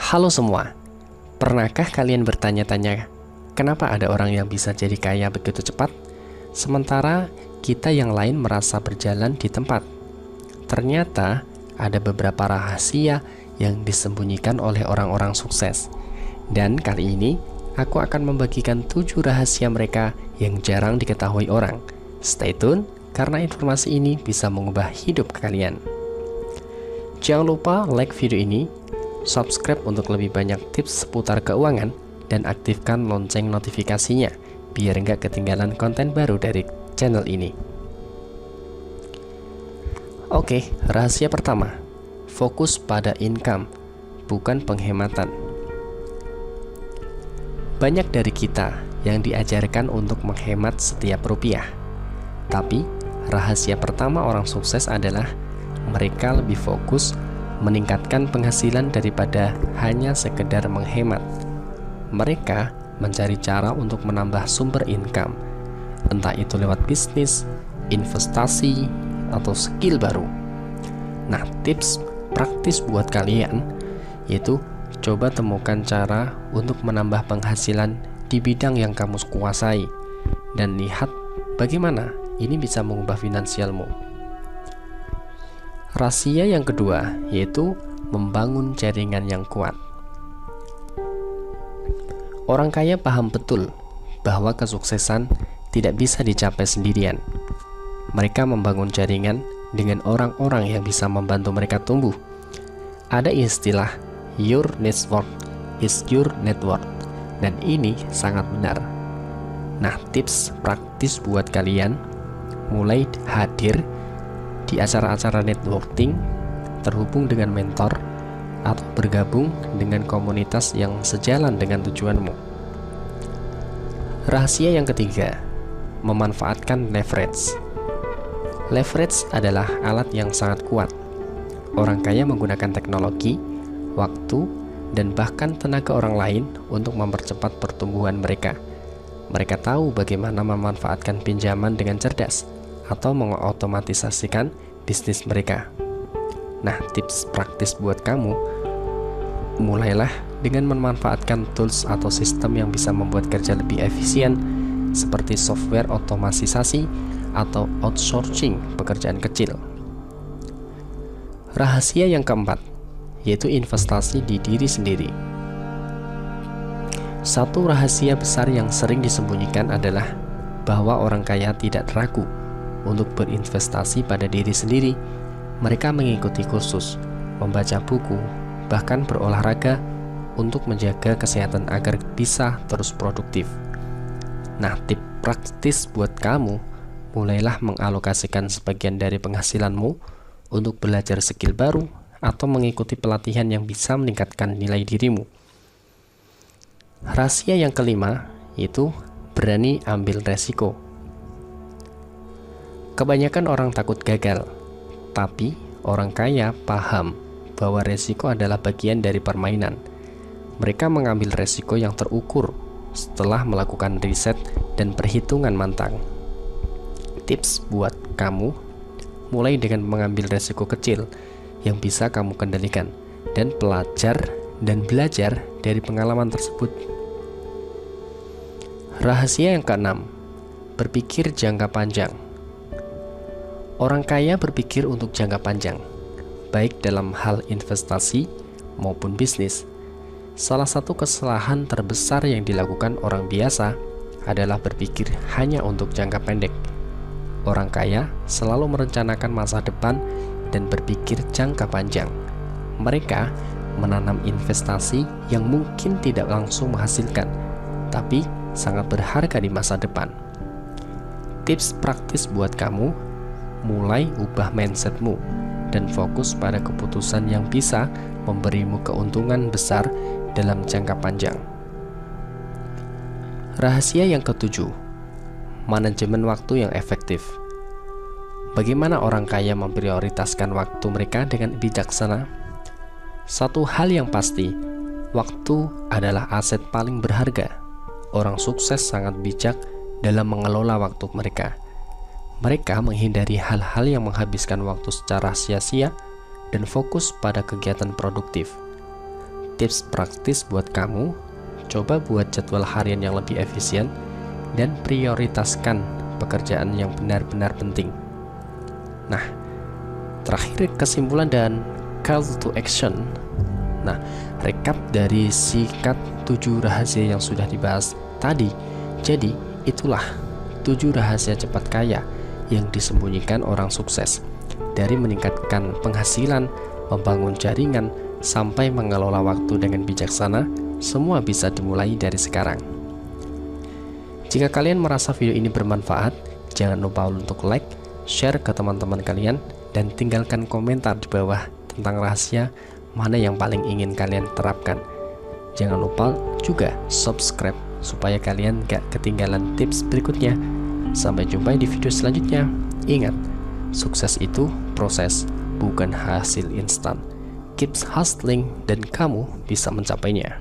Halo semua, pernahkah kalian bertanya-tanya kenapa ada orang yang bisa jadi kaya begitu cepat, sementara kita yang lain merasa berjalan di tempat? Ternyata ada beberapa rahasia yang disembunyikan oleh orang-orang sukses. Dan kali ini aku akan membagikan 7 rahasia mereka yang jarang diketahui orang. Stay tune, karena informasi ini bisa mengubah hidup kalian. Jangan lupa like video ini, subscribe untuk lebih banyak tips seputar keuangan, dan aktifkan lonceng notifikasinya biar nggak ketinggalan konten baru dari channel ini. Oke, rahasia pertama, fokus pada income, bukan penghematan. Banyak dari kita yang diajarkan untuk menghemat setiap rupiah. Tapi, rahasia pertama orang sukses adalah mereka lebih fokus meningkatkan penghasilan daripada hanya sekedar menghemat. Mereka mencari cara untuk menambah sumber income, entah itu lewat bisnis, investasi, atau skill baru. Nah, tips praktis buat kalian yaitu coba temukan cara untuk menambah penghasilan di bidang yang kamu kuasai dan lihat bagaimana ini bisa mengubah finansialmu. Rahasia yang kedua yaitu membangun jaringan yang kuat. Orang kaya paham betul bahwa kesuksesan tidak bisa dicapai sendirian. Mereka membangun jaringan dengan orang-orang yang bisa membantu mereka tumbuh. Ada istilah your network is your net worth, dan ini sangat benar. Nah, tips praktis buat kalian mulai hadir di acara-acara networking, terhubung dengan mentor, atau bergabung dengan komunitas yang sejalan dengan tujuanmu. Rahasia yang ketiga, memanfaatkan leverage. Leverage adalah alat yang sangat kuat. Orang kaya menggunakan teknologi, waktu, dan bahkan tenaga orang lain untuk mempercepat pertumbuhan mereka. Mereka tahu bagaimana memanfaatkan pinjaman dengan cerdas atau mengotomatisasikan bisnis mereka. Nah, tips praktis buat kamu, mulailah dengan memanfaatkan tools atau sistem yang bisa membuat kerja lebih efisien, seperti software otomatisasi atau outsourcing pekerjaan kecil. Rahasia yang keempat yaitu investasi di diri sendiri. Satu rahasia besar yang sering disembunyikan adalah bahwa orang kaya tidak ragu untuk berinvestasi pada diri sendiri. Mereka mengikuti kursus, membaca buku, bahkan berolahraga untuk menjaga kesehatan agar bisa terus produktif. Nah, tip praktis buat kamu, mulailah mengalokasikan sebagian dari penghasilanmu untuk belajar skill baru atau mengikuti pelatihan yang bisa meningkatkan nilai dirimu. Rahasia yang kelima yaitu berani ambil resiko. Kebanyakan orang takut gagal, tapi orang kaya paham bahwa resiko adalah bagian dari permainan. Mereka mengambil resiko yang terukur setelah melakukan riset dan perhitungan matang. Tips buat kamu, mulai dengan mengambil resiko kecil yang bisa kamu kendalikan dan belajar dari pengalaman tersebut. Rahasia yang keenam, berpikir jangka panjang. Orang kaya berpikir untuk jangka panjang, baik dalam hal investasi maupun bisnis. Salah satu kesalahan terbesar yang dilakukan orang biasa adalah berpikir hanya untuk jangka pendek. Orang kaya selalu merencanakan masa depan dan berpikir jangka panjang. Mereka menanam investasi yang mungkin tidak langsung menghasilkan, tapi sangat berharga di masa depan. Tips praktis buat kamu, mulai ubah mindsetmu dan fokus pada keputusan yang bisa memberimu keuntungan besar dalam jangka panjang. Rahasia yang ketujuh, manajemen waktu yang efektif. Bagaimana orang kaya memprioritaskan waktu mereka dengan bijaksana? Satu hal yang pasti, waktu adalah aset paling berharga. Orang sukses sangat bijak dalam mengelola waktu mereka. Mereka menghindari hal-hal yang menghabiskan waktu secara sia-sia dan fokus pada kegiatan produktif. tips praktis buat kamu. Coba buat jadwal harian yang lebih efisien dan prioritaskan pekerjaan yang benar-benar penting. Nah, terakhir kesimpulan dan call to action. Nah, rekap dari sikat 7 rahasia yang sudah dibahas tadi. Jadi, itulah 7 rahasia cepat kaya yang disembunyikan orang sukses. Dari meningkatkan penghasilan, membangun jaringan, sampai mengelola waktu dengan bijaksana, semua bisa dimulai dari sekarang. Jika kalian merasa video ini bermanfaat, jangan lupa untuk like, share ke teman-teman kalian, dan tinggalkan komentar di bawah tentang rahasia mana yang paling ingin kalian terapkan. Jangan lupa juga subscribe supaya kalian gak ketinggalan tips berikutnya. Sampai jumpa di video selanjutnya. Ingat, sukses itu proses, bukan hasil instan. Keep hustling dan kamu bisa mencapainya.